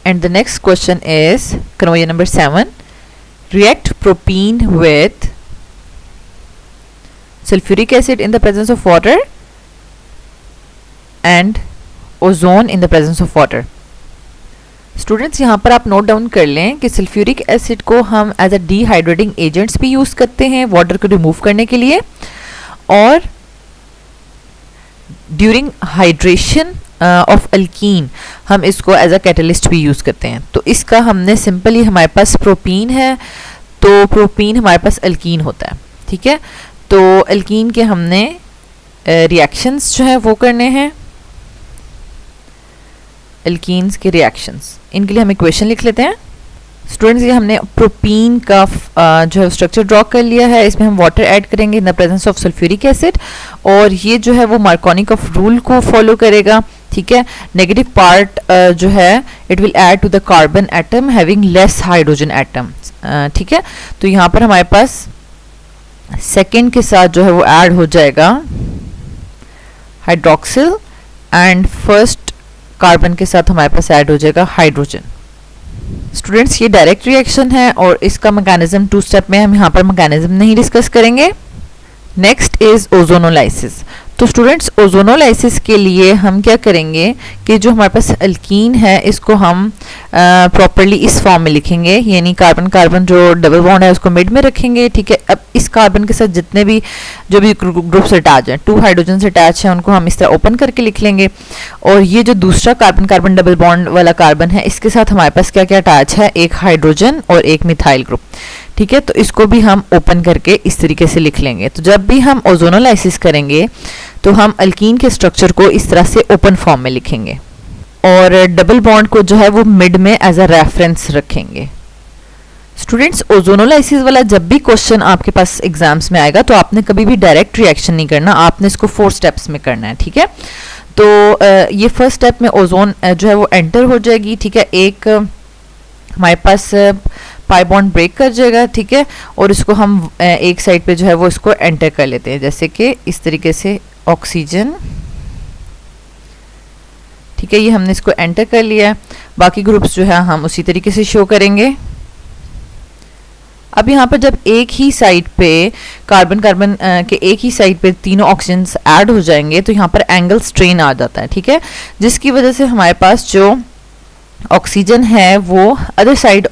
And the next question is conversion number 7. React propene with sulfuric acid in the presence of water and ozone in the presence of water. Students यहाँ पर आप note down कर लें कि sulphuric acid को हम as a dehydrating agents भी use करते हैं वाटर को रिमूव करने के लिए, और ड्यूरिंग हाइड्रेशन ऑफ अल्कीन हम इसको एज अ कैटलिस्ट भी यूज़ करते हैं. तो इसका हमने सिंपली, हमारे पास प्रोपीन है तो प्रोपीन हमारे पास अल्कीन होता है. ठीक है, तो अल्कीन के हमने रिएक्शंस जो है वो करने हैं, एल्कीन्स के रिएक्शंस. इनके लिए हम इक्वेशन लिख लेते हैं. स्टूडेंट्स ये हमने प्रोपीन का जो है स्ट्रक्चर ड्रॉ कर लिया है. इसमें हम वाटर ऐड करेंगे in the presence of sulphuric acid, और ये जो है वो मार्कोनिकॉफ रूल को फॉलो करेगा. ठीक है, नेगेटिव पार्ट जो है it will add to the carbon atom having less hydrogen atom. ठीक है, तो यहाँ पर हमारे पास सेकेंड के साथ जो है वो ऐड हो जाएगा हाइड्रोक्सिल, एंड फर्स्ट कार्बन के साथ हमारे पास ऐड हो जाएगा हाइड्रोजन. स्टूडेंट्स ये डायरेक्ट रिएक्शन है और इसका मैकेनिज्म 2 स्टेप में हम यहाँ पर मैकेनिज्म नहीं डिस्कस करेंगे. Next is ozonolysis. तो स्टूडेंट्स ओजोनोलाइसिस के लिए हम क्या करेंगे कि जो हमारे पास अल्कीन है इसको हम प्रॉपरली इस फॉर्म में लिखेंगे, यानी कार्बन कार्बन जो डबल बॉन्ड है उसको मिड में रखेंगे. ठीक है, अब इस कार्बन के साथ जितने भी जो भी ग्रुप्स अटैच हैं, 2 हाइड्रोजन से अटैच हैं, उनको हम इस तरह ओपन करके लिख लेंगे. और ये जो दूसरा कार्बन कार्बन डबल बॉन्ड वाला कार्बन है इसके साथ हमारे पास क्या क्या अटैच है, एक हाइड्रोजन और एक मिथाइल ग्रुप. ठीक है, तो इसको भी हम ओपन करके इस तरीके से लिख लेंगे. तो जब भी हम ओजोनोलाइसिस करेंगे तो हम अल्कीन के स्ट्रक्चर को इस तरह से ओपन फॉर्म में लिखेंगे और डबल बॉन्ड को जो है वो मिड में एज अ रेफरेंस रखेंगे. स्टूडेंट्स ओजोनोलाइसिस वाला जब भी क्वेश्चन आपके पास एग्जाम्स में आएगा तो आपने कभी भी डायरेक्ट रिएक्शन नहीं करना, आपने इसको 4 स्टेप्स में करना है. ठीक है, तो ये फर्स्ट स्टेप में ओजोन जो है वो एंटर हो जाएगी. ठीक है, एक हमारे पास पाई बॉन्ड ब्रेक कर जाएगा. ठीक है, और इसको हम एक साइड पे जो है वो इसको एंटर कर लेते हैं, जैसे कि इस तरीके से ऑक्सीजन. ठीक है, ये हमने इसको एंटर कर लिया. बाकी ग्रुप्स जो है हम उसी तरीके से शो करेंगे. अब यहाँ पर जब एक ही साइड पे कार्बन कार्बन के एक ही साइड पे तीनों ऑक्सीजन्स ऐड हो जाएंगे तो यहाँ पर एंगल स्ट्रेन आ जाता है. ठीक है, जिसकी वजह से हमारे पास जो ऑक्सीजन है वो अदर साइड,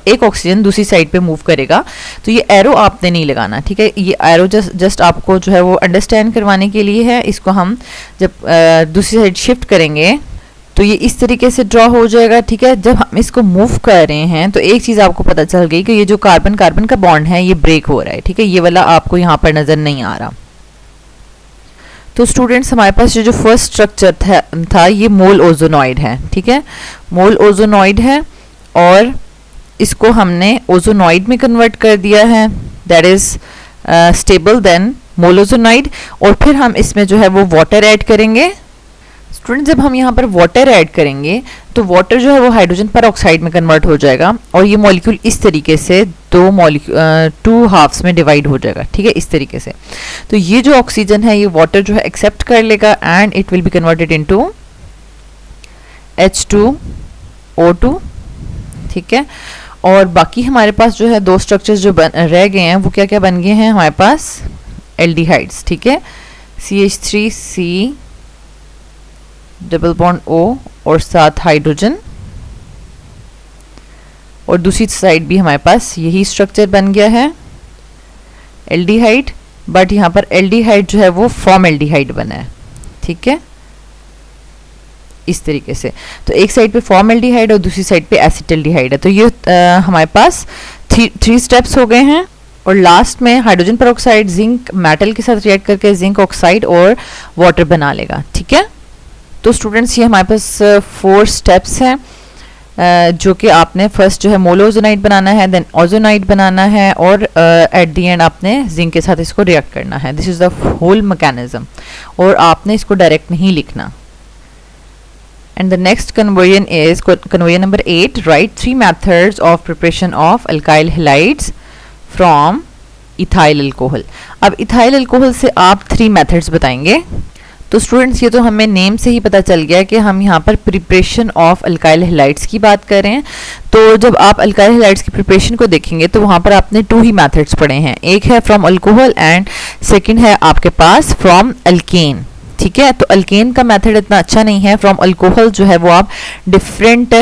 एक ऑक्सीजन दूसरी साइड पे मूव करेगा. तो ये एरो आपने नहीं लगाना. ठीक है, ये एरो जस्ट आपको जो है वो अंडरस्टैंड करवाने के लिए है. इसको हम जब दूसरी साइड शिफ्ट करेंगे तो ये इस तरीके से ड्रॉ हो जाएगा. ठीक है, जब हम इसको मूव कर रहे हैं तो एक चीज़ आपको पता चल गई कि ये जो कार्बन कार्बन का बॉन्ड है ये ब्रेक हो रहा है. ठीक है, ये वाला आपको यहाँ पर नज़र नहीं आ रहा. तो स्टूडेंट्स हमारे पास जो फर्स्ट स्ट्रक्चर था ये मोल ओजोनॉइड है. ठीक है, मोल ओजोनॉइड है और इसको हमने ओजोनॉइड में कन्वर्ट कर दिया है, दैट इज स्टेबल देन मोल ओजोनॉइड. और फिर हम इसमें जो है वो वाटर ऐड करेंगे. स्टूडेंट जब हम यहाँ पर वाटर ऐड करेंगे तो वाटर जो है वो हाइड्रोजन पर ऑक्साइड में कन्वर्ट हो जाएगा और ये मॉलिक्यूल इस तरीके से 2 हाफ्स में डिवाइड हो जाएगा. ठीक है, इस तरीके से. तो ये जो ऑक्सीजन है ये वाटर जो है एक्सेप्ट कर लेगा and it will be converted into H2O2. ठीक है, और बाकी हमारे पास जो है 2 स्ट्रक्चर्स जो रह गए हैं वो क्या क्या बन गए हैं हमारे पास, एल्डिहाइड्स. ठीक है, CH3C डबल बॉन्ड O और साथ हाइड्रोजन, और दूसरी साइड भी हमारे पास यही स्ट्रक्चर बन गया है एल्डिहाइड, बट यहाँ पर एल्डिहाइड जो है वो फॉर्मएल्डिहाइड बना है. ठीक है, इस तरीके से. तो एक साइड पे फॉर्मएल्डिहाइड और दूसरी साइड पे एसिटल्डिहाइड है. तो ये हमारे पास 3 स्टेप्स हो गए हैं. और लास्ट में हाइड्रोजन पेरोक्साइड जिंक मेटल के साथ रिएक्ट करके जिंक ऑक्साइड और वाटर बना लेगा. ठीक है, तो स्टूडेंट्स ये हमारे पास 4 स्टेप्स हैं जो कि आपने फर्स्ट जो है मोलोजोनाइड बनाना है, देन ओजोनाइड बनाना है और एट द एंड आपने जिंक के साथ इसको रिएक्ट करना है. This is the whole mechanism और आपने इसको डायरेक्ट नहीं लिखना. And the next conversion is conversion number 8. Right 3 methods of preparation of alkyl halides from ethyl alcohol. अब इथाइल अल्कोहल से आप 3 मेथड्स बताएंगे. तो स्टूडेंट्स ये तो हमें नेम से ही पता चल गया कि हम यहाँ पर प्रिपरेशन ऑफ अल्काइल हैलाइड्स की बात कर रहे हैं। तो जब आप अल्काइल हैलाइड्स की प्रिपरेशन को देखेंगे तो वहाँ पर आपने 2 ही मेथड्स पढ़े हैं, एक है फ्रॉम अल्कोहल एंड सेकंड है आपके पास फ्रॉम अल्केन। ठीक है, तो अल्केन का मेथड इतना अच्छा नहीं है। फ्रॉम अल्कोहल जो है वो आप डिफरेंट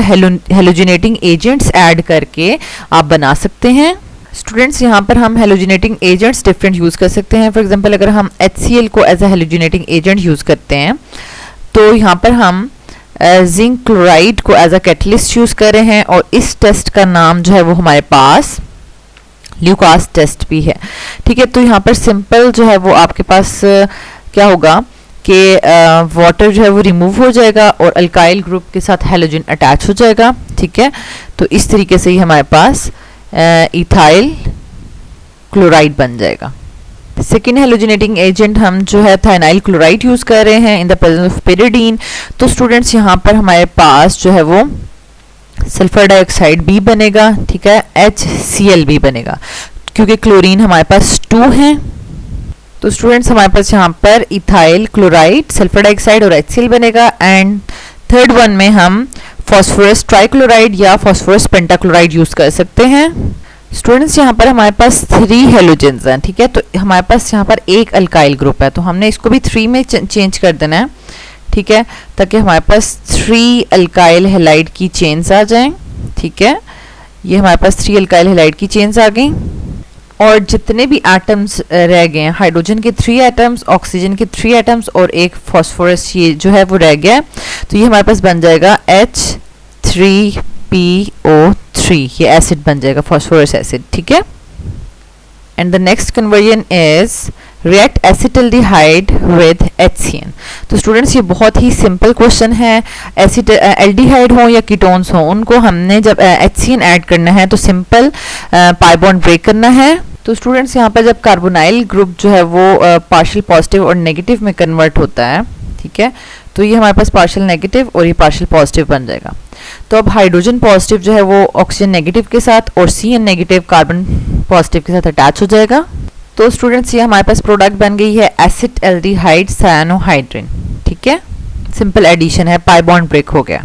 हेलोजिनेटिंग एजेंट्स ऐड करके आप बना सकते हैं। स्टूडेंट्स यहाँ पर हम हेलोजिनेटिंग एजेंट्स डिफरेंट यूज़ कर सकते हैं। फॉर एग्जांपल अगर हम HCl को एज अ हेलोजिनेटिंग एजेंट यूज़ करते हैं तो यहाँ पर हम जिंक क्लोराइड को एज अ कैटलिस्ट यूज़ कर रहे हैं, और इस टेस्ट का नाम जो है वो हमारे पास ल्यूकास टेस्ट भी है। ठीक है, तो यहाँ पर सिंपल जो है वो आपके पास क्या होगा कि वाटर जो है वो रिमूव हो जाएगा और अल्काइल ग्रुप के साथ हेलोजन अटैच हो जाएगा। ठीक है, तो इस तरीके से ही हमारे पास इथाइल क्लोराइड बन जाएगा। सेकेंड हेलोजिनेटिंग एजेंट हम जो है थाइनाइल क्लोराइड यूज़ कर रहे हैं in the presence of pyridine. तो स्टूडेंट्स यहाँ पर हमारे पास जो है वो सल्फर डाइऑक्साइड भी बनेगा। ठीक है, HCl भी बनेगा क्योंकि क्लोरीन हमारे पास 2 है। तो स्टूडेंट्स हमारे पास यहाँ पर इथाइल क्लोराइड, सल्फर डाइऑक्साइड और HCl बनेगा। एंड थर्ड वन में हम फॉस्फोरस ट्राइक्लोराइड या फॉस्फोरस पेंटाक्लोराइड यूज़ कर सकते हैं। स्टूडेंट्स यहाँ पर हमारे पास 3 हेलोजेंस हैं। ठीक है, तो हमारे पास यहाँ पर एक अल्काइल ग्रुप है, तो हमने इसको भी 3 में चेंज कर देना है। ठीक है, ताकि हमारे पास 3 अल्काइल हैलाइड की चेन्स आ जाएं। ठीक है, ये हमारे पास 3 अल्काइल हैलाइड की चेन्स आ गई, और जितने भी एटम्स रह गए हैं, हाइड्रोजन के 3 एटम्स, ऑक्सीजन के 3 एटम्स और एक फॉस्फोरस ये जो है वो रह गया, तो ये हमारे पास बन जाएगा H3PO3, ये एसिड बन जाएगा, फॉस्फोरस एसिड। ठीक है, and the next conversion is react acetaldehyde with HCN। तो स्टूडेंट्स ये बहुत ही सिंपल क्वेश्चन है। एल्डिहाइड हो या कीटोन्स हो, उनको हमने जब HCN ऐड करना है तो सिंपल पाई बॉन्ड ब्रेक करना है। तो स्टूडेंट्स यहाँ पर जब कार्बोनाइल ग्रुप जो है वो पार्शियल पॉजिटिव और नेगेटिव में कन्वर्ट होता है, ठीक है, तो ये हमारे पास पार्शियल नेगेटिव और ये पार्शियल पॉजिटिव बन जाएगा। तो अब हाइड्रोजन पॉजिटिव जो है वो ऑक्सीजन नेगेटिव के साथ और CN नेगेटिव कार्बन पॉजिटिव के साथ अटैच हो जाएगा। तो स्टूडेंट्स ये हमारे पास प्रोडक्ट बन गई है एसिटल्डिहाइड साइनोहाइड्रिन। ठीक है, सिंपल एडिशन है, पाई बॉन्ड ब्रेक हो गया।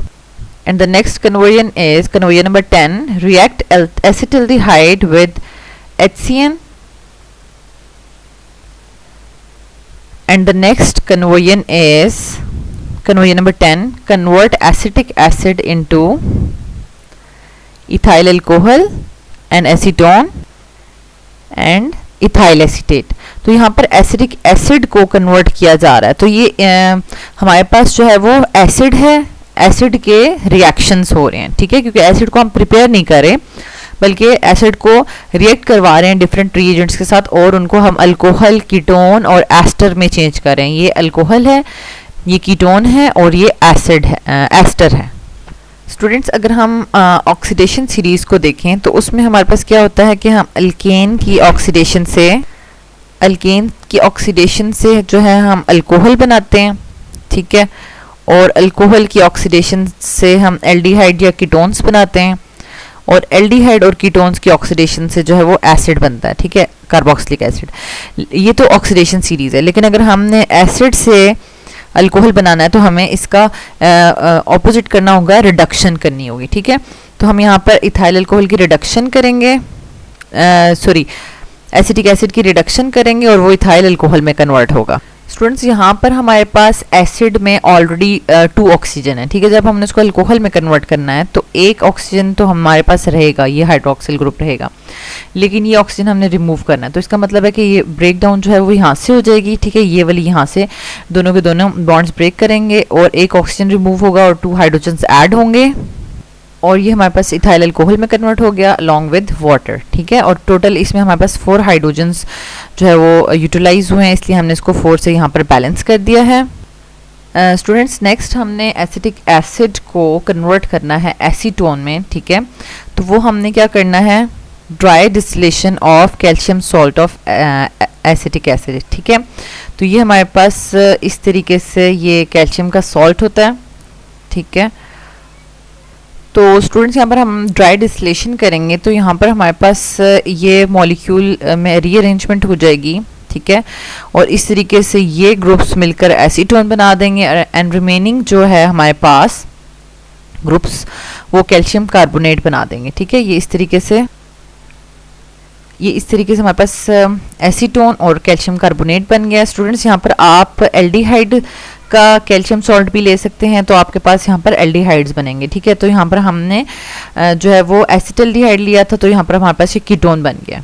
And the next conversion is conversion number 10, react acetaldehyde with HCN। And the next conversion is conversion number 10, convert acetic acid into ethyl alcohol and acetone and ethyl acetate। तो यहाँ पर acidic acid को convert किया जा रहा है। तो ये हमारे पास जो है वो एसिड है, एसिड के रिएक्शंस हो रहे हैं। ठीक है, क्योंकि एसिड को हम प्रिपेयर नहीं कर रहे बल्कि एसिड को रिएक्ट करवा रहे हैं डिफरेंट रिएजेंट्स के साथ, और उनको हम अल्कोहल, कीटोन और एस्टर में चेंज कर रहे हैं। ये अल्कोहल है, ये कीटोन है और ये एसिड है, एस्टर है। स्टूडेंट्स अगर हम ऑक्सीडेशन सीरीज़ को देखें तो उसमें हमारे पास क्या होता है कि हम अल्केन की ऑक्सीडेशन से जो है हम अल्कोहल बनाते हैं। ठीक है, और अल्कोहल की ऑक्सीडेशन से हम एल्डिहाइड या कीटोन्स बनाते हैं, और एल्डिहाइड और कीटोन्स की ऑक्सीडेशन से जो है वो एसिड बनता है। ठीक है, कार्बोक्सिलिक एसिड। ये तो ऑक्सीडेशन सीरीज़ है, लेकिन अगर हमने एसिड से अल्कोहल बनाना है तो हमें इसका ऑपोजिट करना होगा, रिडक्शन करनी होगी। ठीक है, तो हम यहाँ पर इथाइल अल्कोहल की रिडक्शन करेंगे, एसिटिक एसिड की रिडक्शन करेंगे और वो इथाइल अल्कोहल में कन्वर्ट होगा। स्टूडेंट्स यहाँ पर हमारे पास एसिड में ऑलरेडी 2 ऑक्सीजन है। ठीक है, जब हमने उसको अल्कोहल में कन्वर्ट करना है तो एक ऑक्सीजन तो हमारे पास रहेगा, ये हाइड्रोक्सिल ग्रुप रहेगा, लेकिन ये ऑक्सीजन हमने रिमूव करना है। तो इसका मतलब है कि ये ब्रेक डाउन जो है वो यहाँ से हो जाएगी। ठीक है, ये वाली यहाँ से दोनों के दोनों बॉन्ड्स ब्रेक करेंगे और एक ऑक्सीजन रिमूव होगा और 2 हाइड्रोजन ऐड होंगे, और ये हमारे पास इथाइल अल्कोहल में कन्वर्ट हो गया अलॉन्ग विद वाटर। ठीक है, और टोटल इसमें हमारे पास 4 हाइड्रोजन्स जो है वो यूटिलाइज हुए हैं, इसलिए हमने इसको 4 से यहाँ पर बैलेंस कर दिया है। स्टूडेंट्स नेक्स्ट हमने एसिटिक एसिड को कन्वर्ट करना है एसीटोन में। ठीक है, तो वो हमने क्या करना है, dry distillation of calcium salt of acetic acid. ठीक है, तो ये हमारे पास इस तरीके से ये कैल्शियम का सॉल्ट होता है। ठीक है, तो स्टूडेंट्स यहाँ पर हम ड्राई डिस्टिलेशन करेंगे तो यहाँ पर हमारे पास ये मॉलिक्यूल में रीअरेंजमेंट हो जाएगी। ठीक है। और इस तरीके से ये ग्रुप्स मिलकर एसीटोन बना देंगे एंड रिमेनिंग जो है हमारे पास ग्रुप्स वो कैल्शियम कार्बोनेट बना देंगे, ठीक है। ये इस तरीके से हमारे पास एसीटोन और कैल्शियम कार्बोनेट बन गया। स्टूडेंट्स यहाँ पर आप एल्डिहाइड का कैल्शियम सॉल्ट भी ले सकते हैं, तो आपके पास यहाँ पर एल्डिहाइड्स बनेंगे, ठीक है। तो यहाँ पर हमने जो है वो एसिटल्डिहाइड लिया था, तो यहाँ पर हमारे पास ये कीटोन बन गया।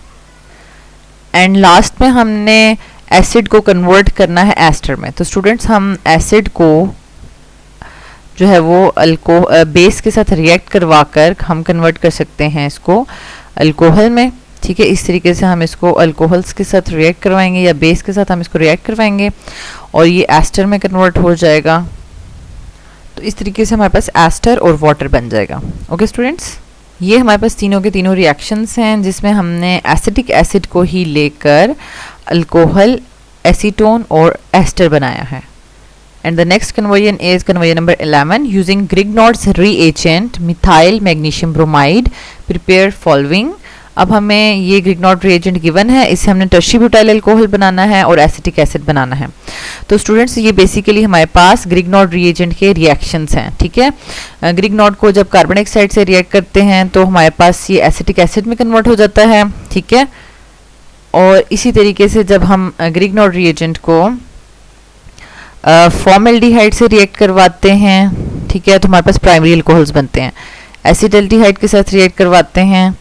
एंड लास्ट में हमने एसिड को कन्वर्ट करना है एस्टर में। तो स्टूडेंट्स हम एसिड को जो है वो बेस के साथ रिएक्ट करवाकर हम कन्वर्ट कर सकते हैं इसको अल्कोहल में, ठीक है। इस तरीके से हम इसको अल्कोहल्स के साथ रिएक्ट करवाएंगे या बेस के साथ हम इसको रिएक्ट करवाएंगे और ये एस्टर में कन्वर्ट हो जाएगा। तो इस तरीके से हमारे पास एस्टर और वाटर बन जाएगा। ओके स्टूडेंट्स, ये हमारे पास तीनों के तीनों रिएक्शंस हैं जिसमें हमने एसिटिक एसिड को ही लेकर अल्कोहल, एसीटोन और एस्टर बनाया है। And the next conversion is conversion number 11. Using Grignard's reagent methyl magnesium bromide prepare following. अब हमें ये ग्रिग्नॉड रिएजेंट गिवन है, इससे हमने टर्शियरी ब्यूटाइल अल्कोहल बनाना है और एसिटिक एसिड बनाना है। तो स्टूडेंट्स ये बेसिकली हमारे पास ग्रिग्नॉड रिएजेंट के रिएक्शंस हैं, ठीक है। ग्रिग्नॉड को जब कार्बन डाइऑक्साइड से रिएक्ट करते हैं तो हमारे पास ये एसिटिक एसिड में कन्वर्ट हो जाता है, ठीक है। और इसी तरीके से जब हम ग्रिग्नॉड रिएजेंट को फॉर्मल्डिहाइड से रिएक्ट करवाते हैं, ठीक है, तो हमारे पास प्राइमरी अल्कोहल्स बनते हैं। एसिटल्डिहाइड के साथ रिएक्ट करवाते हैं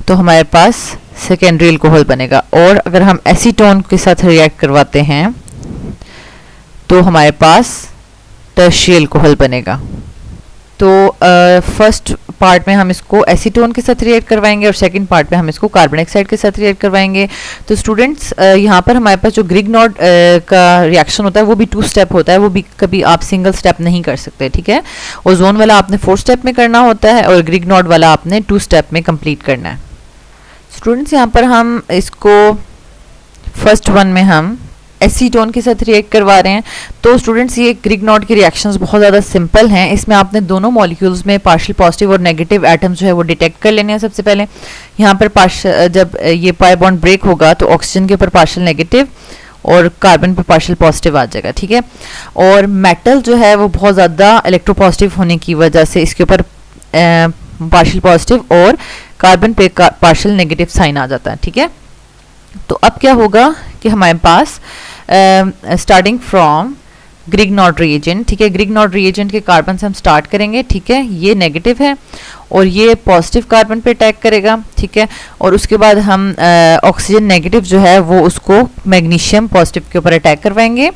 तो हमारे पास सेकेंडरी अल्कोहल बनेगा। और अगर हम एसीटोन के साथ रिएक्ट करवाते हैं तो हमारे पास टर्शियरी अल्कोहल बनेगा। तो फर्स्ट पार्ट में हम इसको एसीटोन के साथ रिएक्ट करवाएंगे और सेकंड पार्ट में हम इसको कार्बन डाइऑक्साइड के साथ रिएक्ट करवाएंगे। तो स्टूडेंट्स यहाँ पर हमारे पास जो ग्रिग्नॉड का रिएक्शन होता है वो भी 2 स्टेप होता है, वो भी कभी आप सिंगल स्टेप नहीं कर सकते, ठीक है। ओजोन वाला आपने 4 स्टेप में करना होता है और ग्रिग्नॉड वाला आपने 2 स्टेप में कंप्लीट करना है। स्टूडेंट्स यहाँ पर हम इसको फर्स्ट वन में हम एसीटोन के साथ रिएक्ट करवा रहे हैं। तो स्टूडेंट्स ये ग्रिग्नॉड के रिएक्शंस बहुत ज़्यादा सिंपल हैं। इसमें आपने दोनों मॉलिक्यूल्स में पार्शियल पॉजिटिव और नेगेटिव एटम्स जो है वो डिटेक्ट कर लेने हैं। सबसे पहले यहाँ पर जब ये पाई बॉन्ड ब्रेक होगा तो ऑक्सीजन के ऊपर पार्शियल नेगेटिव और कार्बन पर पार्शियल पॉजिटिव आ जाएगा, ठीक है। और मेटल जो है वो बहुत ज़्यादा इलेक्ट्रोपॉजिटिव होने की वजह से इसके ऊपर पार्शियल पॉजिटिव और कार्बन पे पार्शियल नेगेटिव साइन आ जाता है, ठीक है। तो अब क्या होगा कि हमारे पास स्टार्टिंग फ्रॉम ग्रिग्नॉड रिएजेंट, ठीक है, ग्रिग्नॉड रिएजेंट के कार्बन से हम स्टार्ट करेंगे, ठीक है। ये नेगेटिव है और ये पॉजिटिव कार्बन पे अटैक करेगा, ठीक है। और उसके बाद हम ऑक्सीजन नेगेटिव जो है वो उसको मैग्नीशियम पॉजिटिव के ऊपर अटैक करवाएंगे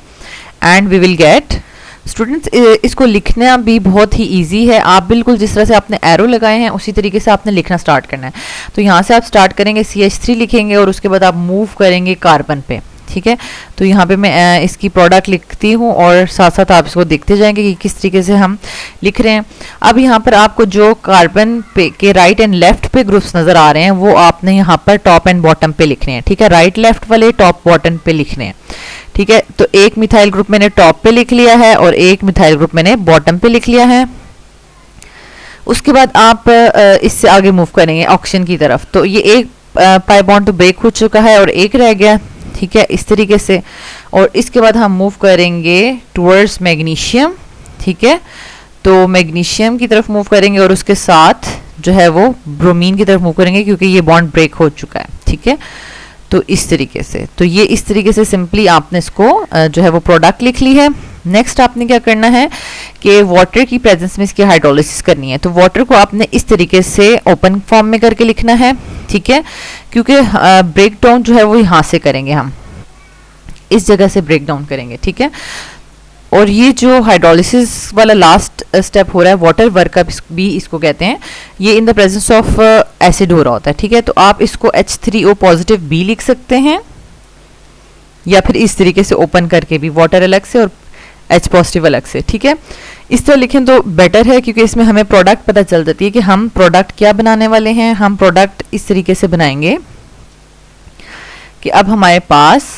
and we will get. Students इसको लिखना भी बहुत ही इजी है। आप बिल्कुल जिस तरह से आपने एरो लगाए हैं उसी तरीके से आपने लिखना स्टार्ट करना है। तो यहाँ से आप स्टार्ट करेंगे CH3 लिखेंगे और उसके बाद आप मूव करेंगे कार्बन पे, ठीक है। तो यहाँ पे मैं इसकी प्रोडक्ट लिखती हूँ और साथ साथ आप इसको देखते जाएंगे कि किस तरीके से हम लिख रहे हैं। अब यहाँ पर आपको जो कार्बन पे के राइट एंड लेफ्ट पे ग्रुप्स नज़र आ रहे हैं वो आपने यहाँ पर टॉप एंड बॉटम पे लिखने हैं, ठीक है। राइट लेफ्ट वाले टॉप बॉटम पे लिखने हैं, ठीक है। तो एक मिथाइल ग्रुप मैंने टॉप पे लिख लिया है और एक मिथाइल ग्रुप मैंने बॉटम पे लिख लिया है। उसके बाद आप इससे आगे मूव करेंगे ऑक्सीजन की तरफ। तो ये एक पाई बॉन्ड तो ब्रेक हो चुका है और एक रह गया, ठीक है, इस तरीके से। और इसके बाद हम मूव करेंगे टुवर्ड्स मैग्नीशियम, ठीक है। तो मैग्नीशियम की तरफ मूव करेंगे और उसके साथ जो है वो ब्रोमीन की तरफ मूव करेंगे क्योंकि ये बॉन्ड ब्रेक हो चुका है, ठीक है। तो इस तरीके से, तो ये इस तरीके से सिंपली आपने इसको जो है वो प्रोडक्ट लिख ली है। नेक्स्ट आपने क्या करना है कि वाटर की प्रेजेंस में इसकी हाइड्रोलिसिस करनी है। तो वाटर को आपने इस तरीके से ओपन फॉर्म में करके लिखना है, ठीक है, क्योंकि ब्रेक डाउन जो है वो यहाँ से करेंगे, हम इस जगह से ब्रेक डाउन करेंगे, ठीक है। और ये जो हाइड्रोलिसिस वाला लास्ट स्टेप हो रहा है वाटर वर्क अप भी इसको कहते हैं, ये in the presence of acid हो रहा होता है, ठीक है। तो आप इसको H3O पॉजिटिव B लिख सकते हैं या फिर इस तरीके से ओपन करके भी, वाटर अलग से और H पॉजिटिव अलग से, ठीक है। इस तरह लिखें तो बेटर है क्योंकि इसमें हमें प्रोडक्ट पता चल जाती है कि हम प्रोडक्ट क्या बनाने वाले हैं। हम प्रोडक्ट इस तरीके से बनाएंगे कि अब हमारे पास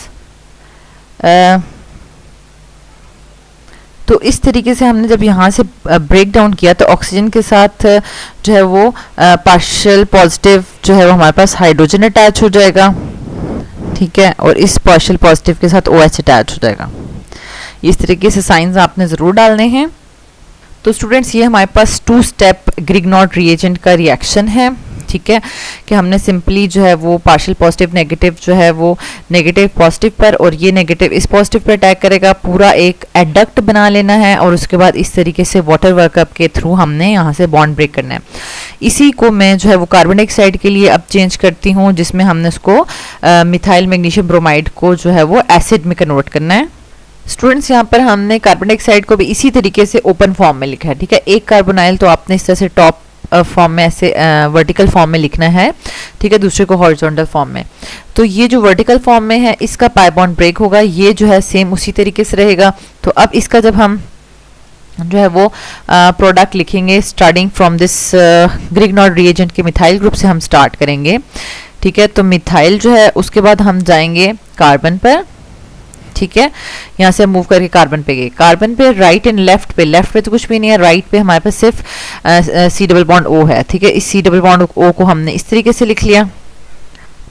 तो इस तरीके से हमने जब यहाँ से ब्रेक डाउन किया तो ऑक्सीजन के साथ जो है वो पार्शियल पॉजिटिव जो है वो हमारे पास हाइड्रोजन अटैच हो जाएगा, ठीक है, और इस पार्शियल पॉजिटिव के साथ OH अटैच हो जाएगा। इस तरीके से साइंस आपने ज़रूर डालने हैं। तो स्टूडेंट्स ये हमारे पास 2 स्टेप ग्रिग्नॉट रिएजेंट का रिएक्शन है, ठीक है, कि हमने सिंपली जो है वो पार्शियल पॉजिटिव नेगेटिव जो है वो नेगेटिव पॉजिटिव पर और ये नेगेटिव इस पॉजिटिव पर अटैक करेगा, पूरा एक एडक्ट बना लेना है और उसके बाद इस तरीके से वाटर वर्कअप के थ्रू हमने यहाँ से बॉन्ड ब्रेक करना है। इसी को मैं जो है वो कार्बन डाइऑक्साइड के लिए अब चेंज करती हूँ, जिसमें हमने उसको मिथाइल मैग्नीशियम ब्रोमाइड को जो है वो एसिड में कन्वर्ट करना है। स्टूडेंट्स यहाँ पर हमने कार्बन डाइऑक्साइड को भी इसी तरीके से ओपन फॉर्म में लिखा है, ठीक है। एक कार्बोनाइल तो आपने इस तरह से टॉप फॉर्म में ऐसे वर्टिकल फॉर्म में लिखना है, ठीक है, दूसरे को हॉरिजॉन्टल फॉर्म में। तो ये जो वर्टिकल फॉर्म में है इसका पाई बॉन्ड ब्रेक होगा, ये जो है सेम उसी तरीके से रहेगा। तो अब इसका जब हम जो है वो प्रोडक्ट लिखेंगे स्टार्टिंग फ्रॉम दिस ग्रिग्नॉट रिएजेंट के मिथाइल ग्रुप से हम स्टार्ट करेंगे, ठीक है। तो मिथाइल जो है उसके बाद हम जाएंगे कार्बन पर, ठीक है, यहाँ से हम मूव करके कार्बन पे गए। कार्बन पे राइट एंड लेफ्ट पे तो कुछ भी नहीं है, राइट पे हमारे पास सिर्फ C डबल बॉन्ड O है, ठीक है। इस C डबल बॉन्ड O को हमने इस तरीके से लिख लिया।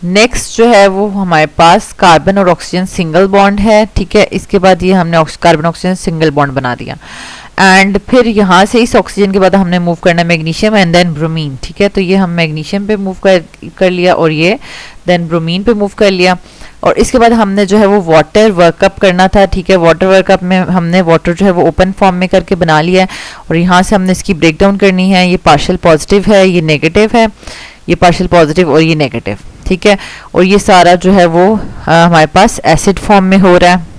नेक्स्ट जो है वो हमारे पास कार्बन और ऑक्सीजन सिंगल बॉन्ड है, ठीक है। इसके बाद ये हमने कार्बन ऑक्सीजन सिंगल बॉन्ड बना दिया एंड फिर यहाँ से इस ऑक्सीजन के बाद हमने मूव करना है मैग्नीशियम एंड देन ब्रोमीन, ठीक है। तो ये हम मैग्नीशियम पे मूव कर लिया और ये देन ब्रोमीन पे मूव कर लिया और इसके बाद हमने जो है वो वाटर वर्कअप करना था, ठीक है। वाटर वर्कअप में हमने वाटर जो है वो ओपन फॉर्म में करके बना लिया है और यहाँ से हमने इसकी ब्रेक डाउन करनी है। ये पार्शियल पॉजिटिव है, ये नेगेटिव है, ये पार्शियल पॉजिटिव और ये नेगेटिव, ठीक है। और ये सारा जो है वो हमारे पास एसिड फॉर्म में हो रहा है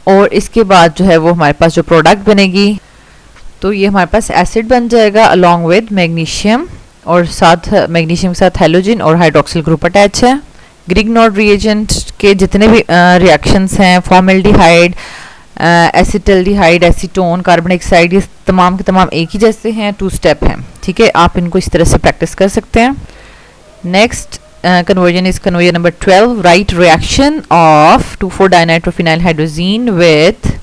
और इसके बाद जो है वो हमारे पास जो प्रोडक्ट बनेगी तो ये हमारे पास एसिड बन जाएगा अलॉन्ग विद मैग्नीशियम और साथ मैग्नीशियम के साथ हैलोजन और हाइड्रोक्सिल ग्रुप अटैच है। ग्रिग्नॉट रिएजेंट के जितने भी रिएक्शंस हैं, formaldehyde, acetaldehyde, acetone, carbon dioxide, ये तमाम के तमाम एक ही जैसे हैं, 2 स्टेप हैं, ठीक है। आप इनको इस तरह से प्रैक्टिस कर सकते हैं। Next conversion is conversion number 12, write reaction of 2,4-dinitrophenyl hydrazine with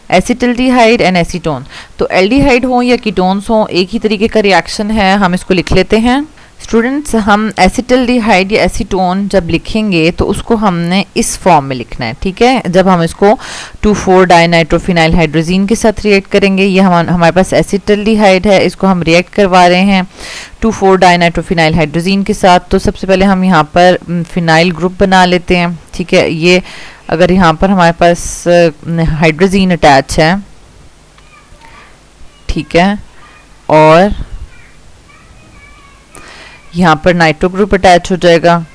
acetaldehyde and acetone। तो एल्डिहाइड हो या कीटोन्स हो एक ही तरीके का रिएक्शन है, हम इसको लिख लेते हैं। स्टूडेंट्स हम एसिटल्डिहाइड या एसीटोन जब लिखेंगे तो उसको हमने इस फॉर्म में लिखना है, ठीक है। जब हम इसको 2,4-डाइनाइट्रोफिनाइल हाइड्रोजीन के साथ रिएक्ट करेंगे, ये हमारे पास एसिटल्डिहाइड है, इसको हम रिएक्ट करवा रहे हैं 2,4-डाइनाइट्रोफिनाइल हाइड्रोजीन के साथ। तो सबसे पहले हम यहाँ पर फिनाइल ग्रुप बना लेते हैं, ठीक है। ये अगर यहाँ पर हमारे पास हाइड्रोजीन अटैच है, ठीक है, और यहाँ पर नाइट्रो ग्रुप अटैच हो जाएगा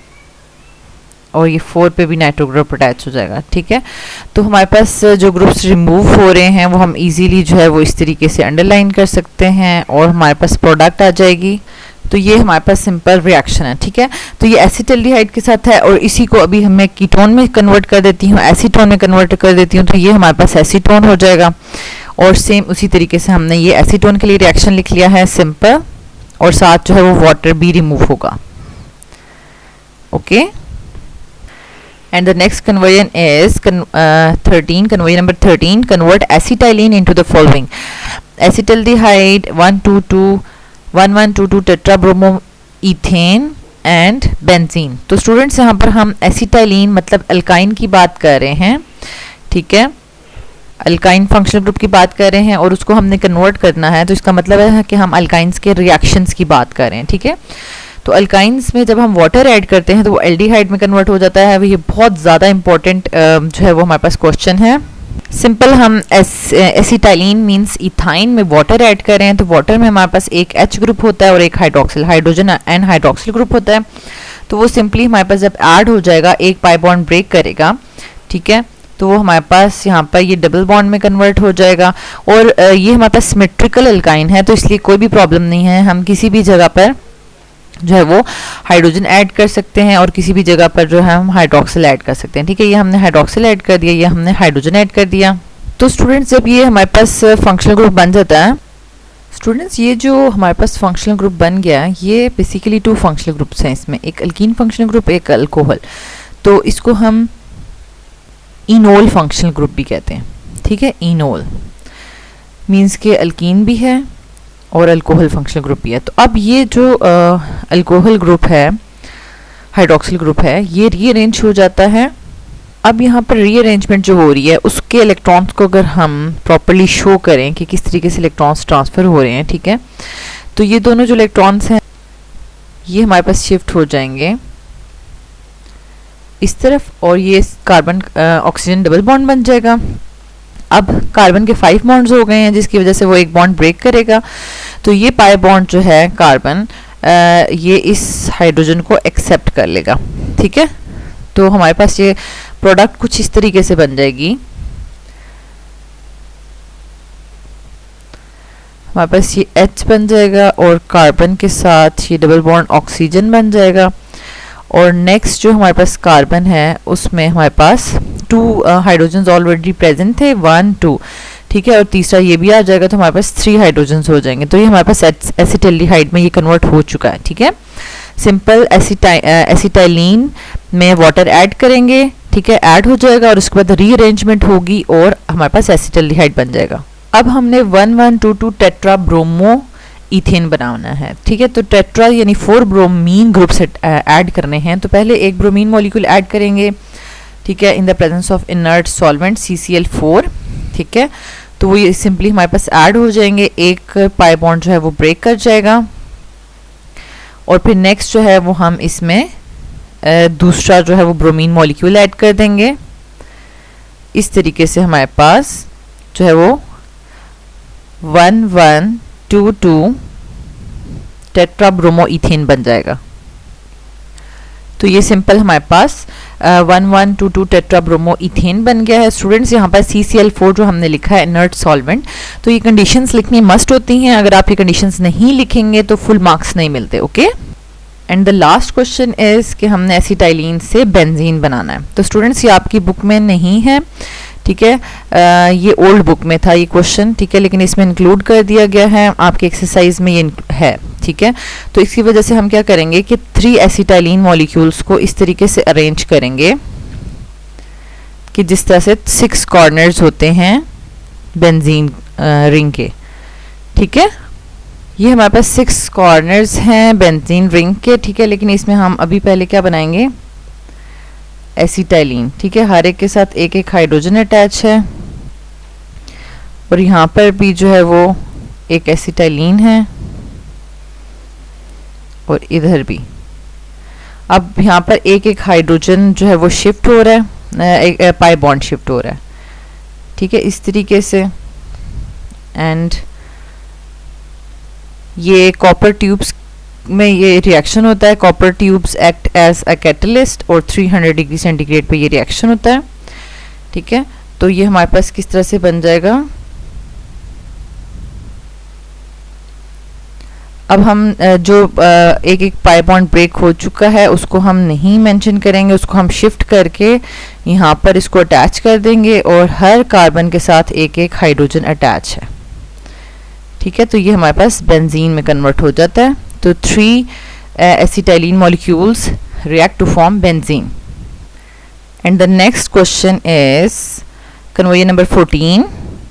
और ये 4 पे भी नाइट्रो ग्रुप अटैच हो जाएगा, ठीक है। तो हमारे पास जो ग्रुप्स रिमूव हो रहे हैं वो हम इजीली जो है वो इस तरीके से अंडरलाइन कर सकते हैं और हमारे पास प्रोडक्ट आ जाएगी। तो ये हमारे पास सिंपल रिएक्शन है, ठीक है। तो ये एसिटल्डिहाइड के साथ है और इसी को अभी मैं कीटोन में कन्वर्ट कर देती हूँ, एसीटोन में कन्वर्ट कर देती हूँ, तो ये हमारे पास एसीटोन हो जाएगा। और सेम उसी तरीके से हमने ये एसीटोन के लिए रिएक्शन लिख लिया है सिंपल, और साथ जो है वो वाटर भी रिमूव होगा, okay. And the next conversion is 13, conversion number 13, convert acetylene into the following: acetaldehyde 1,1,2,2 tetrabromo ethane and benzene. तो स्टूडेंट्स यहाँ पर हम एसिटाइलिन मतलब अल्काइन की बात कर रहे हैं, ठीक है, अल्काइन फंक्शनल ग्रुप की बात कर रहे हैं और उसको हमने कन्वर्ट करना है। तो इसका मतलब है कि हम अल्काइंस के रिएक्शंस की बात कर रहे हैं, ठीक है। तो अल्काइंस में जब हम वाटर ऐड करते हैं तो वो एल्डिहाइड में कन्वर्ट हो जाता है। ये बहुत ज़्यादा इंपॉर्टेंट जो है वो हमारे पास क्वेश्चन है। सिंपल हम एसिटाइलिन मीन्स इथाइन में वाटर ऐड कर रहे हैं, तो वाटर में हमारे पास एक H ग्रुप होता है और एक hydroxyl, hydrogen and hydroxyl group होता है। तो वो सिंपली हमारे पास जब ऐड हो जाएगा एक पाई बॉन्ड ब्रेक करेगा, ठीक है, तो वो हमारे पास यहाँ पर ये डबल बॉन्ड में कन्वर्ट हो जाएगा। और ये हमारे पास सिमेट्रिकल अल्काइन है तो इसलिए कोई भी प्रॉब्लम नहीं है, हम किसी भी जगह पर जो है वो हाइड्रोजन ऐड कर सकते हैं और किसी भी जगह पर जो है हम हाइड्रोक्सिल ऐड कर सकते हैं, ठीक है। ये हमने हाइड्रोक्सिल ऐड कर दिया, ये हमने हाइड्रोजन ऐड कर दिया। तो स्टूडेंट्स जब ये हमारे पास फंक्शनल ग्रुप बन जाता है, स्टूडेंट्स ये जो हमारे पास फंक्शनल ग्रुप बन गया ये बेसिकली 2 फंक्शनल ग्रुप्स हैं इसमें, एक अल्कीन फंक्शनल ग्रुप, एक अल्कोहल। तो इसको हम इनोल फंक्शनल ग्रुप भी कहते हैं, ठीक है। इनोल मीन्स के अल्कीन भी है और अल्कोहल फंक्शनल ग्रुप भी है। तो अब ये जो अल्कोहल ग्रुप है हाइड्रोक्सिल ग्रुप है ये रीअरेंज हो जाता है। अब यहाँ पर रीअरेंजमेंट जो हो रही है उसके इलेक्ट्रॉन्स को अगर हम प्रॉपरली शो करें कि किस तरीके से इलेक्ट्रॉन्स ट्रांसफ़र हो रहे हैं, ठीक है, तो ये दोनों जो इलेक्ट्रॉन्स हैं ये हमारे पास शिफ्ट हो जाएंगे इस तरफ और ये कार्बन ऑक्सीजन डबल बॉन्ड बन जाएगा। अब कार्बन के 5 बॉन्ड्स हो गए हैं जिसकी वजह से वो एक बॉन्ड ब्रेक करेगा, तो ये पाई बॉन्ड जो है कार्बन ये इस हाइड्रोजन को एक्सेप्ट कर लेगा, ठीक है। तो हमारे पास ये प्रोडक्ट कुछ इस तरीके से बन जाएगी। हमारे पास ये H बन जाएगा और कार्बन के साथ ये डबल बॉन्ड ऑक्सीजन बन जाएगा और नेक्स्ट जो हमारे पास कार्बन है उसमें हमारे पास 2 हाइड्रोजन्स ऑलरेडी प्रेजेंट थे, 1 2, ठीक है, और तीसरा ये भी आ जाएगा तो हमारे पास 3 हाइड्रोजन्स हो जाएंगे। तो ये हमारे पास एसिटाल्डिहाइड में ये कन्वर्ट हो चुका है, ठीक है। सिंपल एसिटाइलिन में वाटर ऐड करेंगे, ठीक है, ऐड हो जाएगा और उसके बाद रीअरेंजमेंट होगी और हमारे पास एसिटाल्डिहाइड बन जाएगा। अब हमने 1122 टेट्रा ब्रोमो इथेन बनाना है, ठीक है। तो टेट्रा यानी 4 ब्रोमीन ग्रुप्स ऐड करने हैं। तो पहले एक ब्रोमीन मॉलिक्यूल ऐड करेंगे, ठीक है, in the presence of inert solvent CCl4, ठीक है। तो वो ये सिंपली हमारे पास ऐड हो जाएंगे, एक पाई बॉन्ड जो है वो ब्रेक कर जाएगा और फिर नेक्स्ट जो है वो हम इसमें दूसरा जो है वो ब्रोमीन मॉलिक्यूल ऐड कर देंगे। इस तरीके से हमारे पास जो है वो 1122 टेट्रा ब्रोमो इथेन बन जाएगा। तो ये सिंपल हमारे पास 1122 टेट्रा ब्रोमो इथेन बन गया है। स्टूडेंट्स यहाँ पर CCl4 जो हमने लिखा है इनर्ट सॉल्वेंट, तो ये कंडीशंस लिखनी मस्ट होती हैं। अगर आप ये कंडीशंस नहीं लिखेंगे तो फुल मार्क्स नहीं मिलते, okay. And the last question is कि हमने एसिटाइलिन से बेंजीन बनाना है। तो स्टूडेंट्स ये आपकी बुक में नहीं है, ठीक है, ये ओल्ड बुक में था ये क्वेश्चन, ठीक है, लेकिन इसमें इंक्लूड कर दिया गया है, आपके एक्सरसाइज में ये है, ठीक है। तो इसकी वजह से हम क्या करेंगे कि 3 एसिटाइलिन मॉलिक्यूल्स को इस तरीके से अरेंज करेंगे कि जिस तरह से 6 कॉर्नर्स होते हैं बेंजीन रिंग के, ठीक है। ये हमारे पास 6 कॉर्नर्स हैं बेंजीन रिंग के, ठीक है, लेकिन इसमें हम अभी पहले क्या बनाएंगे, एसिटाइलिन, ठीक है, हर एक के साथ एक एक हाइड्रोजन अटैच है और यहाँ पर भी जो है वो एक एसिटाइलिन है और इधर भी। अब यहाँ पर एक एक हाइड्रोजन जो है वो शिफ्ट हो रहा है, एक पाई बॉन्ड शिफ्ट हो रहा है, ठीक है, इस तरीके से। एंड ये कॉपर ट्यूब्स में ये रिएक्शन होता है, copper tubes act as a catalyst और 300 डिग्री सेंटीग्रेड पे ये रिएक्शन होता है, ठीक है। तो ये हमारे पास किस तरह से बन जाएगा, अब हम जो एक एक पाई बॉन्ड ब्रेक हो चुका है उसको हम नहीं मेंशन करेंगे, उसको हम शिफ्ट करके यहाँ पर इसको अटैच कर देंगे और हर कार्बन के साथ एक एक हाइड्रोजन अटैच है, ठीक है। तो ये हमारे पास बेंजीन में कन्वर्ट हो जाता है। तो 3 acetylene molecules react to form benzene. And the next question is conveyor number 14.